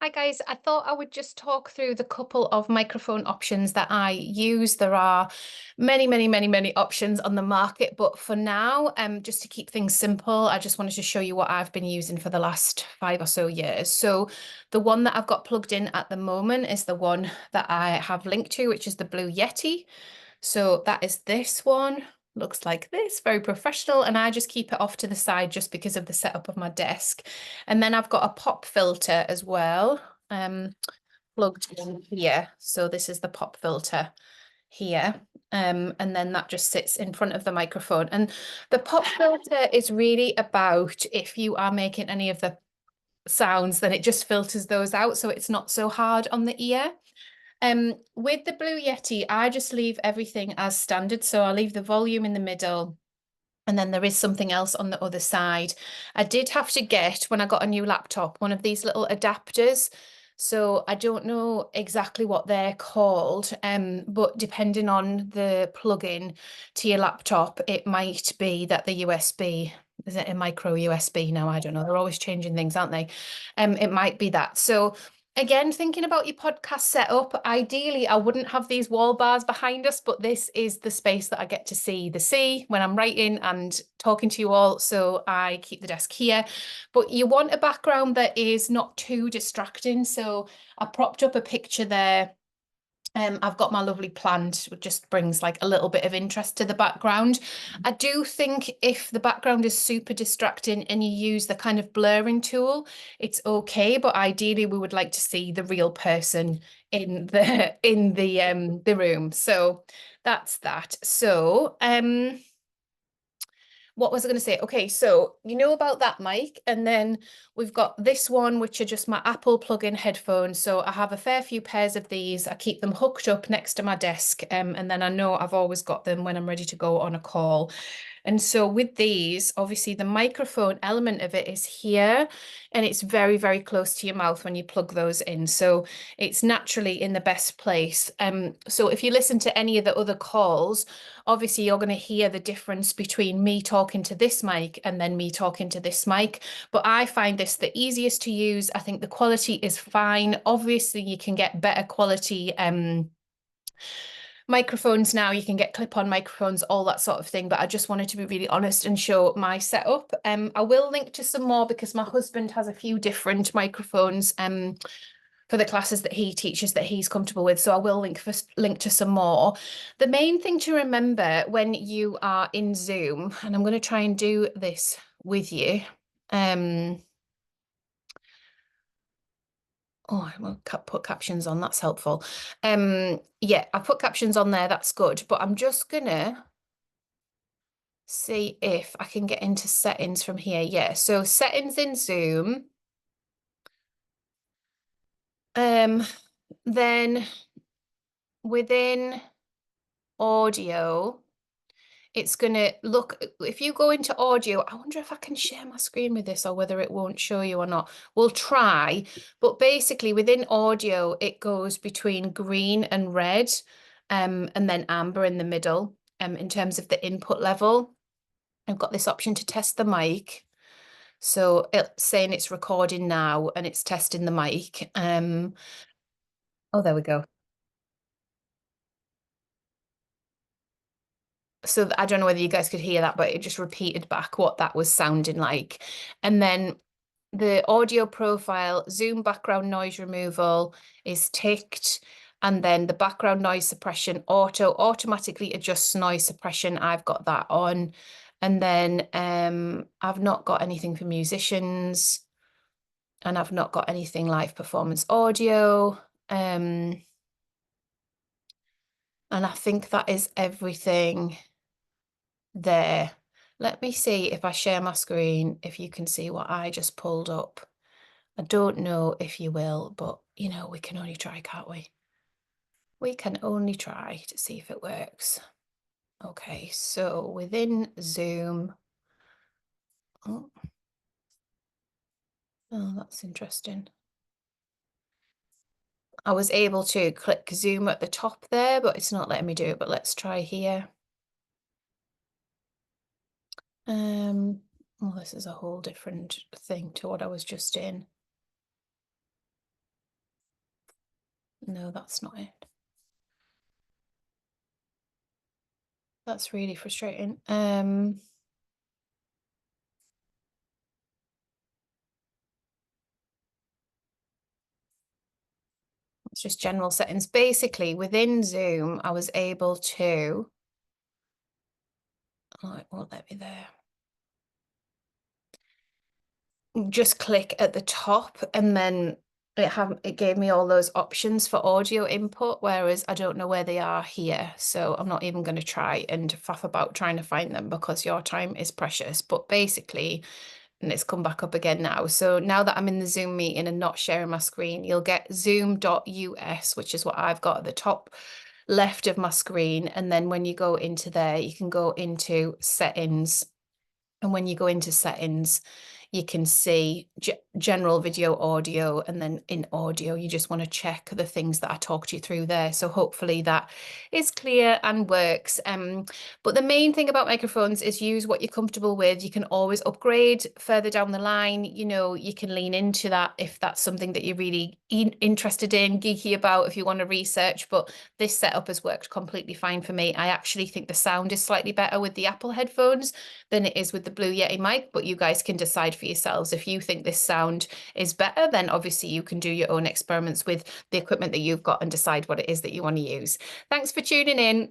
Hi guys, I thought I would just talk through the couple of microphone options that I use. There are many options on the market, but for now, just to keep things simple, I just wanted to show you what I've been using for the last 5 or so years. So the one that I've got plugged in at the moment is the one that I have linked to, which is the Blue Yeti. So that is this one. Looks like this, very professional, and I just keep it off to the side just because of the setup of my desk. And then I've got a pop filter as well, plugged in here. So this is the pop filter here. And then that just sits in front of the microphone. And the pop filter is really about if you are making any of the sounds, then it just filters those out, so it's not so hard on the ear. With the Blue Yeti, I just leave everything as standard. So I'll leave the volume in the middle, and then there is something else on the other side. I did have to get, when I got a new laptop, one of these little adapters. So I don't know exactly what they're called, but depending on the plug-in to your laptop, it might be that the USB, is it a micro USB now? I don't know. They're always changing things, aren't they? It might be that. So again, thinking about your podcast setup, ideally, I wouldn't have these wall bars behind us, but this is the space that I get to see the sea when I'm writing and talking to you all. So I keep the desk here. But you want a background that is not too distracting. So I propped up a picture there. I've got my lovely plant, which just brings like a little bit of interest to the background. I do think if the background is super distracting and you use the kind of blurring tool, it's okay. But ideally, we would like to see the real person in the room. So that's that. So what was I going to say? Okay, so you know about that mic, and then we've got this one, which are just my Apple plug-in headphones. So I have a fair few pairs of these. I keep them hooked up next to my desk, and then I know I've always got them when I'm ready to go on a call. And so with these, obviously the microphone element of it is here, and it's very close to your mouth when you plug those in. So it's naturally in the best place. So if you listen to any of the other calls, obviously you're going to hear the difference between me talking to this mic and then me talking to this mic. But I find this the easiest to use. I think the quality is fine. Obviously, you can get better quality microphones now. You can get clip-on microphones, all that sort of thing. But I just wanted to be really honest and show my setup. I will link to some more because my husband has a few different microphones for the classes that he teaches that he's comfortable with. So I will link to some more. The main thing to remember when you are in Zoom, and I'm going to try and do this with you. Oh, I will put captions on. That's helpful. Yeah, I put captions on there. That's good. But I'm just gonna see if I can get into settings from here. Yeah, so settings in Zoom. Then within audio, it's going to look, if you go into audio, I wonder if I can share my screen with this or whether it won't show you or not. We'll try, but basically within audio, it goes between green and red, and then amber in the middle, in terms of the input level. I've got this option to test the mic. So it's saying it's recording now and it's testing the mic. Oh, there we go. So I don't know whether you guys could hear that, but it just repeated back what that was sounding like. And then the audio profile, Zoom background noise removal is ticked. And then the background noise suppression automatically adjusts noise suppression. I've got that on. And then I've not got anything for musicians, and I've not got anything live performance audio. And I think that is everything there. Let me see if I share my screen, if you can see what I just pulled up. I don't know if you will, but you know, we can only try, can't we? We can only try to see if it works. Okay, so within Zoom. Oh, that's interesting. I was able to click Zoom at the top there, but it's not letting me do it. But let's try here. Well, this is a whole different thing to what I was just in. No, that's not it. That's really frustrating. It's just general settings. Basically, within Zoom, I was able to, oh, it won't let me there. Just click at the top and then it gave me all those options for audio input, whereas I don't know where they are here. So I'm not even going to try and faff about trying to find them because your time is precious. But basically, and it's come back up again now. So now that I'm in the Zoom meeting and not sharing my screen, you'll get zoom.us, which is what I've got at the top left of my screen. And then when you go into there, you can go into settings. And when you go into settings, you can see general video audio, and then in audio, you just want to check the things that I talked you through there. So hopefully that is clear and works. But the main thing about microphones is use what you're comfortable with. You can always upgrade further down the line. You know, you can lean into that if that's something that you're really interested in, geeky about, if you want to research. But this setup has worked completely fine for me. I actually think the sound is slightly better with the Apple headphones than it is with the Blue Yeti mic, but you guys can decide for yourselves. If you think this sound is better, then obviously you can do your own experiments with the equipment that you've got and decide what it is that you want to use. Thanks for tuning in.